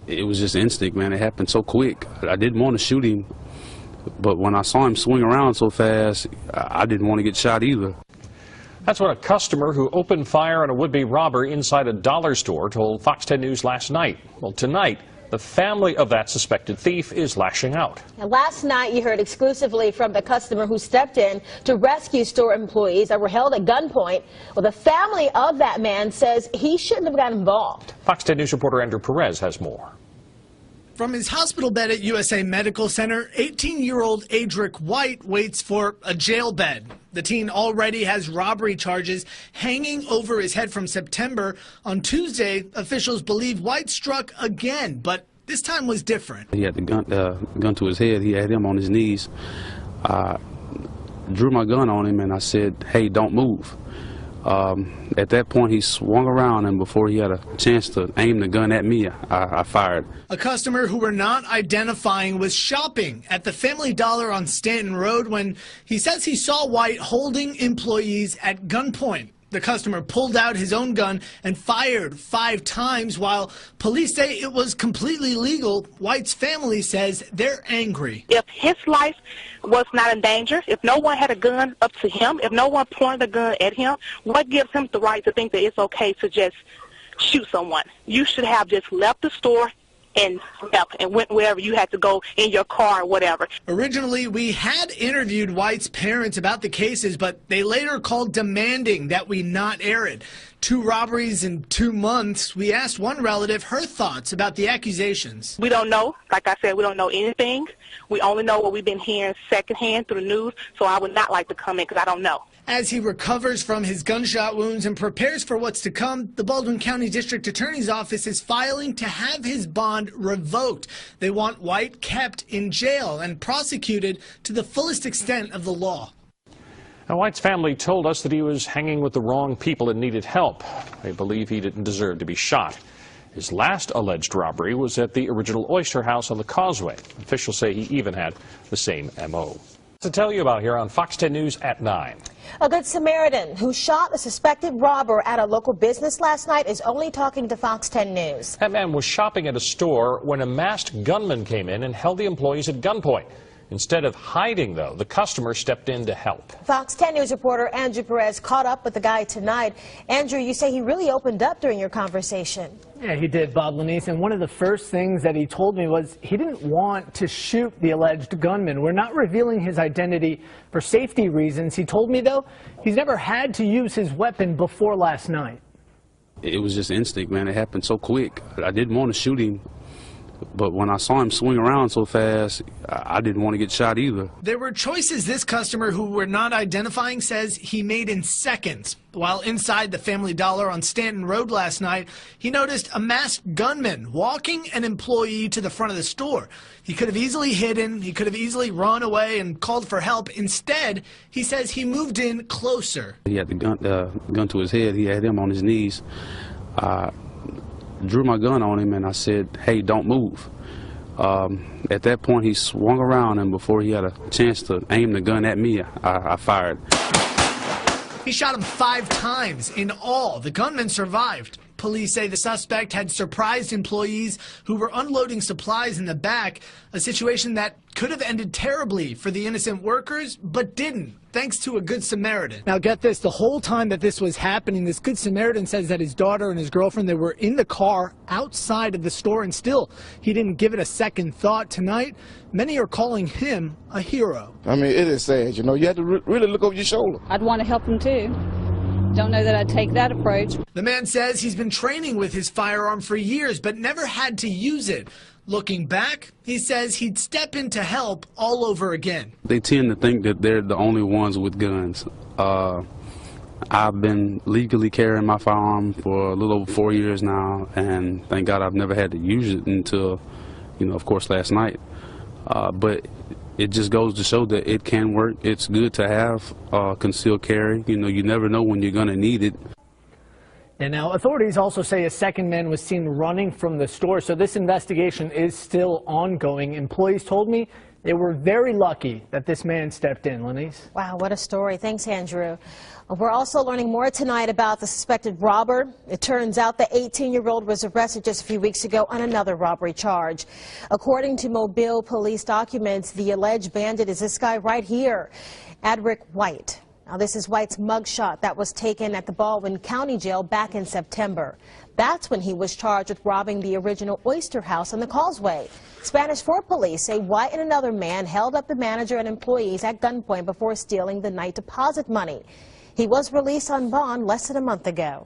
It was just instinct, man. It happened so quick. I didn't want to shoot him, but when I saw him swing around so fast, I didn't want to get shot either. That's what a customer who opened fire on a would-be robber inside a dollar store told Fox 10 News last night. Well, tonight, the family of that suspected thief is lashing out. And last night, you heard exclusively from the customer who stepped in to rescue store employees that were held at gunpoint. Well, the family of that man says he shouldn't have gotten involved. Fox 10 News reporter Andrew Perez has more. From his hospital bed at USA Medical Center, 18-year-old Adric White waits for a jail bed. The teen already has robbery charges hanging over his head from September. On Tuesday, officials believe White struck again, but this time was different. He had the gun to his head. He had him on his knees. I drew my gun on him and I said, "Hey, don't move." At that point, he swung around, and before he had a chance to aim the gun at me, I fired. A customer who we're not identifying was shopping at the Family Dollar on Stanton Road when he says he saw White holding employees at gunpoint. The customer pulled out his own gun and fired 5 times. While police say it was completely legal, White's family says they're angry. If his life was not in danger, if no one had a gun up to him, if no one pointed a gun at him, what gives him the right to think that it's okay to just shoot someone? You should have just left the store and left and went wherever you had to go in your car or whatever. Originally, we had interviewed White's parents about the cases, but they later called demanding that we not air it. 2 robberies in 2 months. We asked one relative her thoughts about the accusations. We don't know. Like I said, we don't know anything. We only know what we've been hearing secondhand through the news, so I would not like to come in because I don't know. As he recovers from his gunshot wounds and prepares for what's to come, the Baldwin County District Attorney's Office is filing to have his bond revoked. They want White kept in jail and prosecuted to the fullest extent of the law. Now, White's family told us that he was hanging with the wrong people and needed help. They believe he didn't deserve to be shot. His last alleged robbery was at the original Oyster House on the Causeway. Officials say he even had the same M.O. To tell you about here on Fox 10 News at 9. A Good Samaritan who shot a suspected robber at a local business last night is only talking to Fox 10 News. That man was shopping at a store when a masked gunman came in and held the employees at gunpoint. Instead of hiding, though, the customer stepped in to help. Fox 10 News reporter Andrew Perez caught up with the guy tonight. Andrew, you say he really opened up during your conversation. Yeah, he did, Bob Lanise, and one of the first things that he told me was he didn't want to shoot the alleged gunman. We're not revealing his identity for safety reasons. He told me, though, he's never had to use his weapon before last night. It was just instinct, man. It happened so quick. I didn't want to shoot him, but when I saw him swing around so fast, I didn't want to get shot either. There were choices this customer, who we're not identifying, says he made in seconds. While inside the Family Dollar on Stanton Road last night, he noticed a masked gunman walking an employee to the front of the store. He could have easily hidden, he could have easily run away and called for help. Instead, he says he moved in closer. He had the gun to his head. He had him on his knees. I drew my gun on him and I said, "Hey, don't move." At that point, he swung around, and before he had a chance to aim the gun at me, I fired. He shot him 5 times in all. The gunman survived. Police say the suspect had surprised employees who were unloading supplies in the back, a situation that could have ended terribly for the innocent workers, but didn't, thanks to a Good Samaritan. Now get this, the whole time that this was happening, this Good Samaritan says that his daughter and his girlfriend, they were in the car outside of the store, and still he didn't give it a second thought. Tonight, many are calling him a hero. I mean, it is sad, you know, you have to really look over your shoulder. I'd want to help him too. Don't know that I'd take that approach. The man says he's been training with his firearm for years, but never had to use it. Looking back, he says he'd step in to help all over again. They tend to think that they're the only ones with guns. I've been legally carrying my firearm for a little over 4 years now, and thank God I've never had to use it until, of course, last night. But it just goes to show that it can work. It's good to have concealed carry. You never know when you're going to need it. And now authorities also say a second man was seen running from the store, so this investigation is still ongoing. Employees told me They were very lucky that this man stepped in, Lenise. Wow, what a story. Thanks, Andrew. We're also learning more tonight about the suspected robber. It turns out the 18-year-old was arrested just a few weeks ago on another robbery charge. According to Mobile police documents, the alleged bandit is this guy right here, Adric White. Now, this is White's mugshot that was taken at the Baldwin County Jail back in September. That's when he was charged with robbing the original Oyster House on the Causeway. Spanish Fort police say White and another man held up the manager and employees at gunpoint before stealing the night deposit money. He was released on bond less than a month ago.